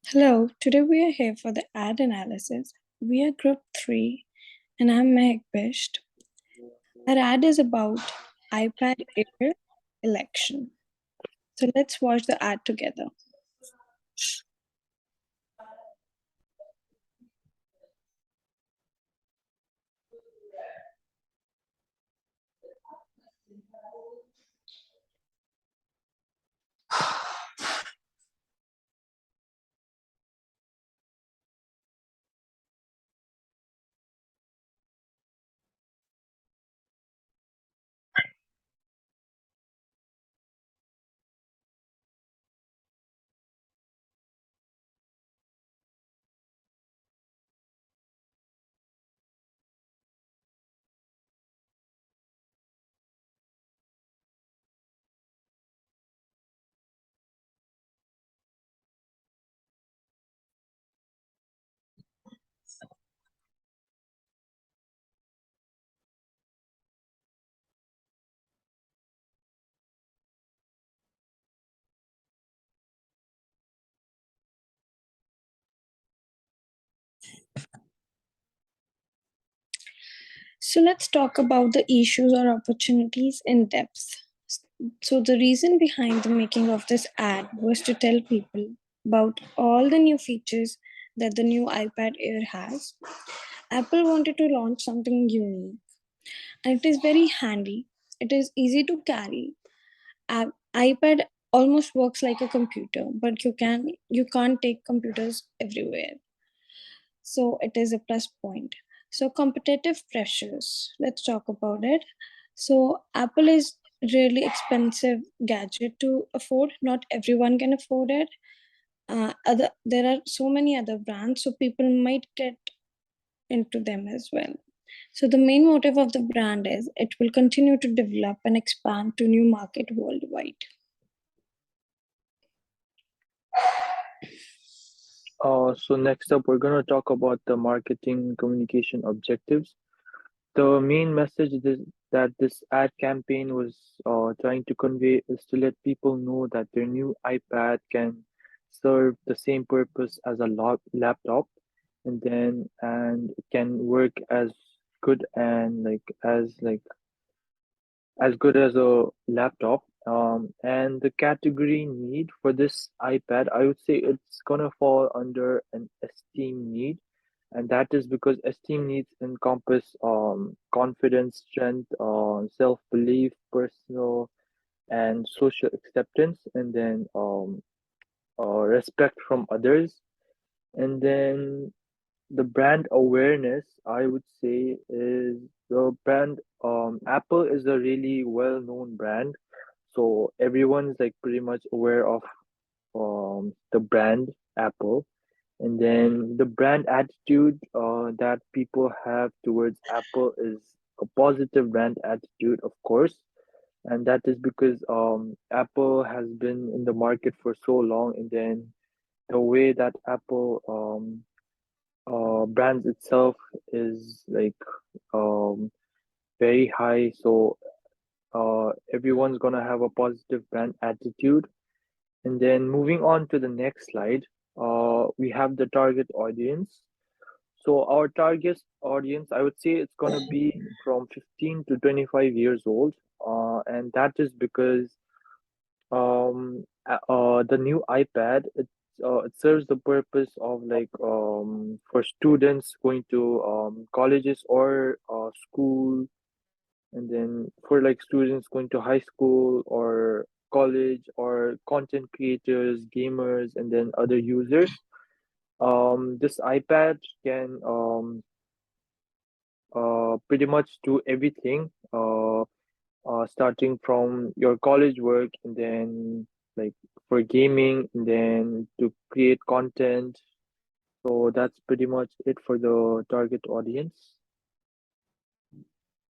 Hello, today we are here for the ad analysis. We are Group 3 and I'm Mehak Bisht. Our ad is about iPad Air election. So let's watch the ad together. So let's talk about the issues or opportunities in depth. So the reason behind the making of this ad was to tell people about all the new features that the new iPad Air has. Apple wanted to launch something unique and it is very handy. It is easy to carry. iPad almost works like a computer, but you can't take computers everywhere. So it is a plus point. So competitive pressures. Let's talk about it. So Apple is really expensive gadget to afford. Not everyone can afford it. There are so many other brands, so people might get into them as well. So the main motive of the brand is it will continue to develop and expand to new market worldwide. So next up, we're going to talk about the marketing communication objectives. The main message that this ad campaign was trying to convey is to let people know that their new iPad can serve the same purpose as a laptop, and it can work as good and as good as a laptop. And the category need for this iPad, I would say it's gonna fall under an esteem need, and that is because esteem needs encompass confidence, strength, self-belief, personal and social acceptance, and then respect from others, and then the brand awareness, I would say, is the brand. Apple is a really well-known brand, so everyone's like pretty much aware of the brand Apple. And then the brand attitude that people have towards Apple is a positive brand attitude, of course. And that is because Apple has been in the market for so long, and then the way that Apple brands itself is like um, very high. So everyone's gonna have a positive brand attitude. And then moving on to the next slide, we have the target audience. So our target audience, I would say it's gonna be from 15 to 25 years old, and that is because the new iPad it serves the purpose of for students going to colleges or school, and then for like students going to high school or college or content creators, gamers, and then other users. This iPad can pretty much do everything. Starting from your college work, and then like for gaming, and then to create content. So that's pretty much it for the target audience.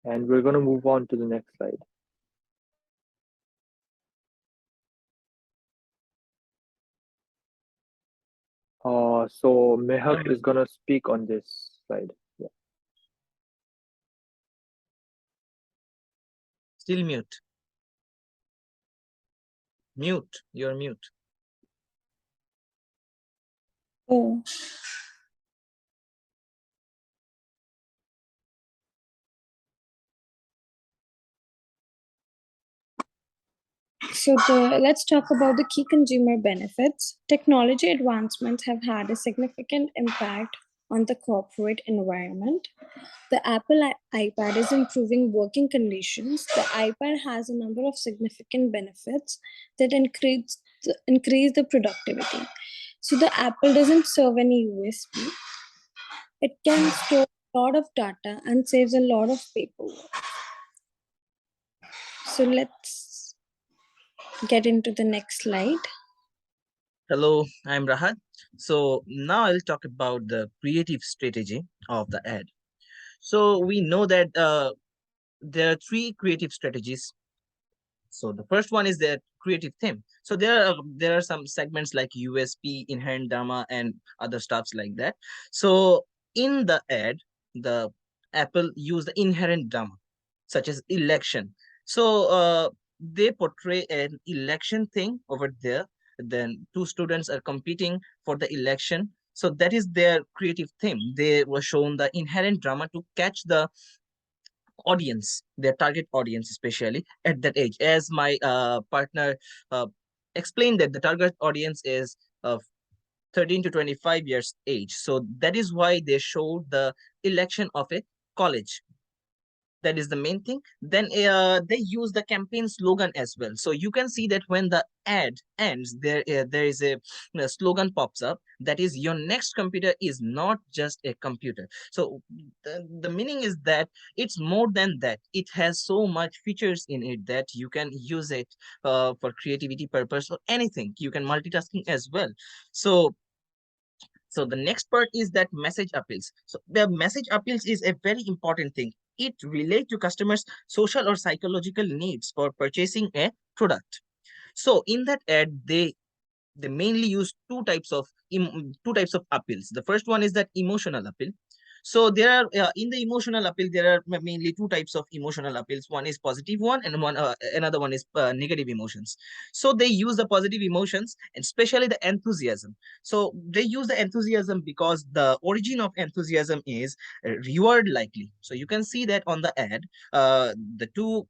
And we're going to move on to the next slide. So Mehak is gonna speak on this side. Yeah. Still mute. Mute. You're mute. Oh, let's talk about the key consumer benefits. Technology advancements have had a significant impact on the corporate environment. The Apple iPad is improving working conditions. The iPad has a number of significant benefits that increase the productivity. So the Apple doesn't serve any USB. It can store a lot of data and saves a lot of paperwork. So let's get into the next slide. Hello, I'm Rahat. So now I'll talk about the creative strategy of the ad. So we know that there are three creative strategies. So the first one is the creative theme. So there are some segments like USP, inherent drama, and other stuffs like that. So in the ad, the Apple use the inherent drama, such as election. So they portray an election thing over there. Then two students are competing for the election. So that is their creative theme. They were shown the inherent drama to catch the audience, their target audience, especially at that age. As my partner uh, explained, that the target audience is 13 to 25 years age. So that is why they showed the election of a college. That is the main thing. Then they use the campaign slogan as well. So you can see that when the ad ends, there is a, slogan pops up, that is, your next computer is not just a computer. So the meaning is that it's more than that. It has so much features in it that you can use it for creativity purpose or anything. You can multitasking as well. So the next part is that message appeals. So the message appeals is a very important thing. It relates to customers' social or psychological needs for purchasing a product. So in that ad, they mainly use two types of appeals. The first one is that emotional appeal. So there are in the emotional appeal, there are mainly two types of emotional appeals. One is positive one, and another one is negative emotions. So they use the positive emotions, and especially the enthusiasm. So they use the enthusiasm because the origin of enthusiasm is reward likely. So you can see that on the ad, the two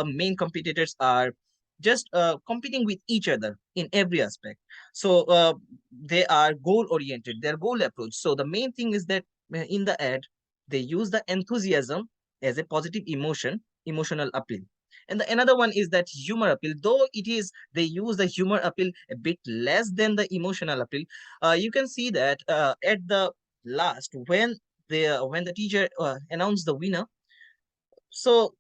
main competitors are just competing with each other in every aspect. So they are goal oriented, their goal approach. So the main thing is that in the ad, they use the enthusiasm as a positive emotional appeal. And the another one is that humor appeal. Though it is, they use the humor appeal a bit less than the emotional appeal. You can see that at the last, when the teacher announced the winner, so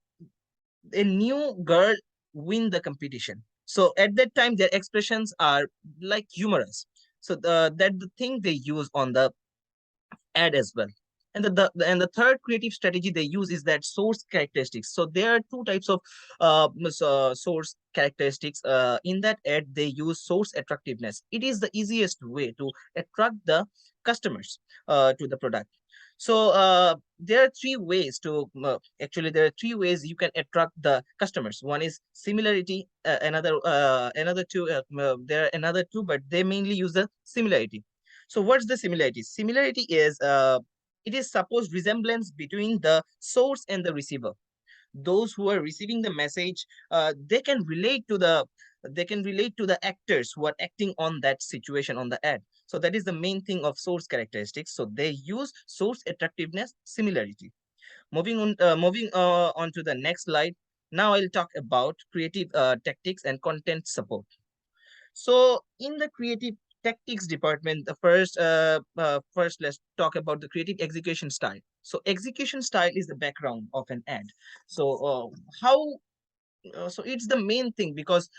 a new girl win the competition. So at that time, their expressions are like humorous. So that the thing they use on the ad as well. And the third creative strategy they use is that source characteristics. So there are two types of source characteristics. In that ad, they use source attractiveness. It is the easiest way to attract the customers to the product. So there are three ways to actually there are three ways you can attract the customers. One is similarity. Another two. There are another two, but they mainly use the similarity. So what's the similarity? Similarity is it is supposed resemblance between the source and the receiver. Those who are receiving the message, they can relate to the actors who are acting on that situation on the ad. So that is the main thing of source characteristics. So they use source attractiveness, similarity. Moving on to the next slide. Now I'll talk about creative tactics and content support. So in the creative tactics department, the first let's talk about the creative execution style. So execution style is the background of an ad. So how so it's the main thing, because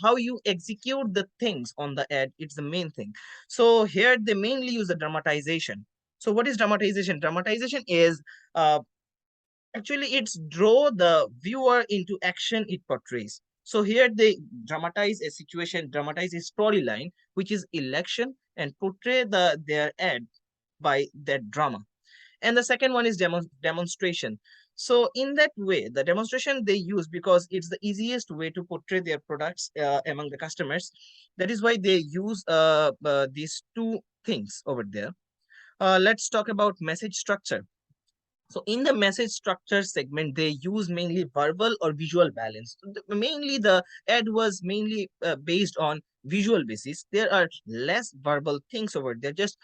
how you execute the things on the ad, it's the main thing. So here they mainly use the dramatization. So what is dramatization? Dramatization is actually, it's draw the viewer into action it portrays. So here they dramatize a situation, dramatize a storyline, which is election, and portray their ad by that drama. And the second one is demonstration. So in that way, the demonstration they use, because it's the easiest way to portray their products among the customers. That is why they use these two things over there. Let's talk about message structure. So in the message structure segment, they use mainly verbal or visual balance. Mainly the ad was mainly based on visual basis. There are less verbal things over there. Just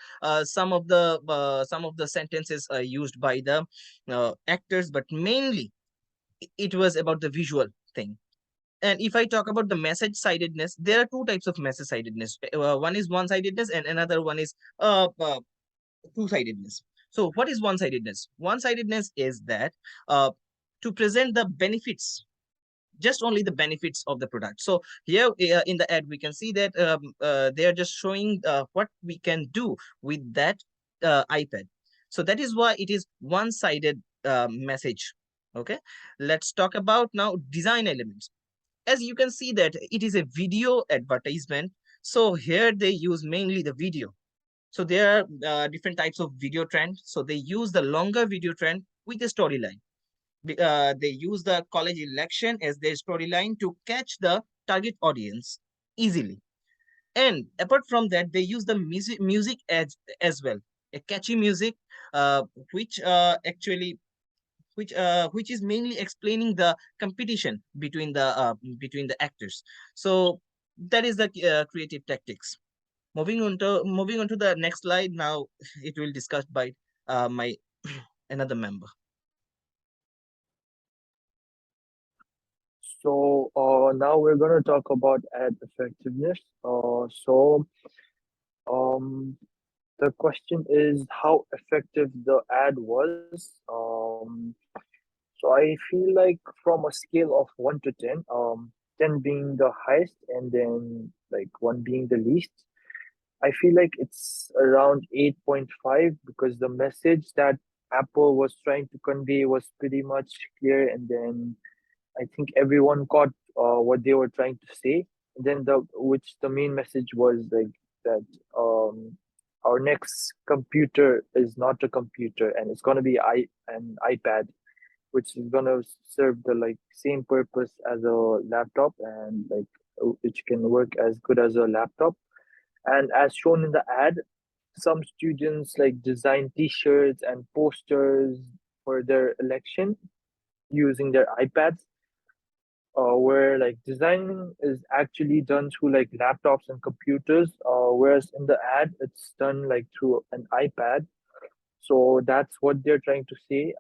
some of the sentences are used by the actors, but mainly it was about the visual thing. And if I talk about the message sidedness, there are two types of message sidedness. One is one sidedness, and another one is two-sidedness. So what is one-sidedness? One-sidedness is that to present the benefits, just only the benefits of the product. So here in the ad, we can see that they are just showing what we can do with that iPad. So that is why it is one-sided message. Okay, let's talk about now design elements. As you can see that it is a video advertisement. So here they use mainly the video. So there are different types of video trend. So they use the longer video trend with a storyline. They use the college election as their storyline to catch the target audience easily. And apart from that, they use the music as well, a catchy music, uh, which actually which is mainly explaining the competition between the actors. So that is the creative tactics. Moving on to the next slide now, it will discussed by my another member. So now we're going to talk about ad effectiveness. Um, the question is how effective the ad was. So I feel like from a scale of 1 to 10, 10 being the highest and then like one being the least, I feel like it's around 8.5 because the message that Apple was trying to convey was pretty much clear, and then I think everyone caught what they were trying to say. And then the main message was like that our next computer is not a computer and it's gonna be an iPad, which is gonna serve the like same purpose as a laptop and like which can work as good as a laptop. And as shown in the ad, some students like design T-shirts and posters for their election using their iPads, where like designing is actually done through like laptops and computers, whereas in the ad it's done like through an iPad. So that's what they're trying to say.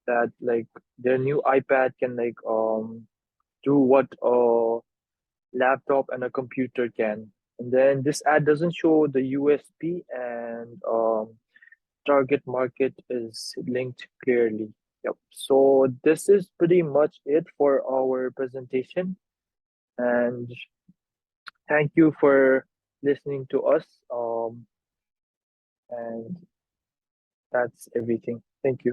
That like their new iPad can like do what a laptop and a computer can. And then this ad doesn't show the USP and target market is linked clearly. Yep. So this is pretty much it for our presentation. And thank you for listening to us. And that's everything. Thank you.